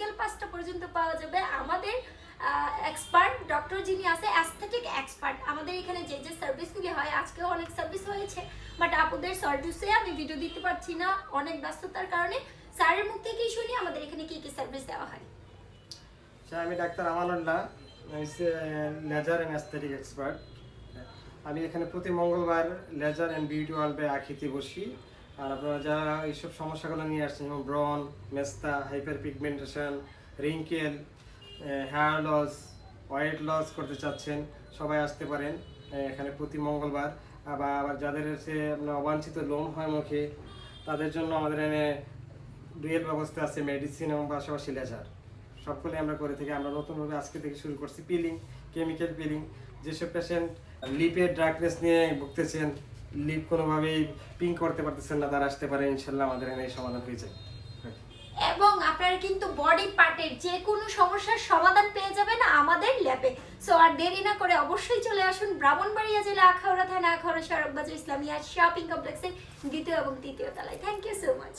বিকেল 5টা পর্যন্ত পাওয়া যাবে। আমাদের এক্সপার্ট ডক্টর যিনি আছে, অ্যাস্থেটিক এক্সপার্ট, আমাদের এখানে যে যে সার্ভিসগুলি হয়, আজকেও অনেক সার্ভিস হয়েছে, বাট আপুদের সার্ভিসে আমি ভিডিও দিতে পারছি না অনেক ব্যস্ততার কারণে। স্যারের মুখ থেকেই শুনি আমাদের এখানে কি কি সার্ভিস দেওয়া হয়। আমি doctor Amanullah, laser and aesthetic expert. আমি এখানে প্রতি মঙ্গলবার লেজার অ্যান্ড বিউটি ওয়ার্ল্ডে আখিতে বসি। আর আপনারা যারা এইসব সমস্যাগুলো নিয়ে আসছেন, যেমন ব্রন, মেস্তা, hyper pigmentation, wrinkle, hair loss, weight loss করতে চাচ্ছেন, সবাই আসতে পারেন এখানে প্রতি মঙ্গলবার। আবার যাদের হচ্ছে আপনার অবাঞ্ছিত লোম হয় মুখে, তাদের জন্য আমাদের এখানে ডুয়েল ব্যবস্থা আছে, মেডিসিন এবং পাশাপাশি লেজার সবগুলো আমরা করে থাকি। আমরা নতুনভাবে আজকে থেকে শুরু করছি পিলিং, কেমিক্যাল পিলিং। যেসব পেশেন্ট লিপের ডার্কনেস নিয়ে ভুগতেছেন, লিপ কোনোভাবেই পিঙ্ক করতে পারতেছেন না, তারা আসতে পারে, ইনশাল্লাহ আমাদের এখানে এই সমাধান হয়ে যায়। এবং আপনারা কিন্তু বডি পার্টের যে কোনো সমস্যার সমাধান পেয়ে যাবেন আমাদের ল্যাবে। সো আর দেরি না করে অবশ্যই চলে আসুন ব্রাহ্মণবাড়িয়া জেলা আখাউড়া থানা, আখাউড়া সড়ক বাজার ইসলামিয়া শপিং কমপ্লেক্সের 2য় এবং 3য় তলায়। Thank you so much.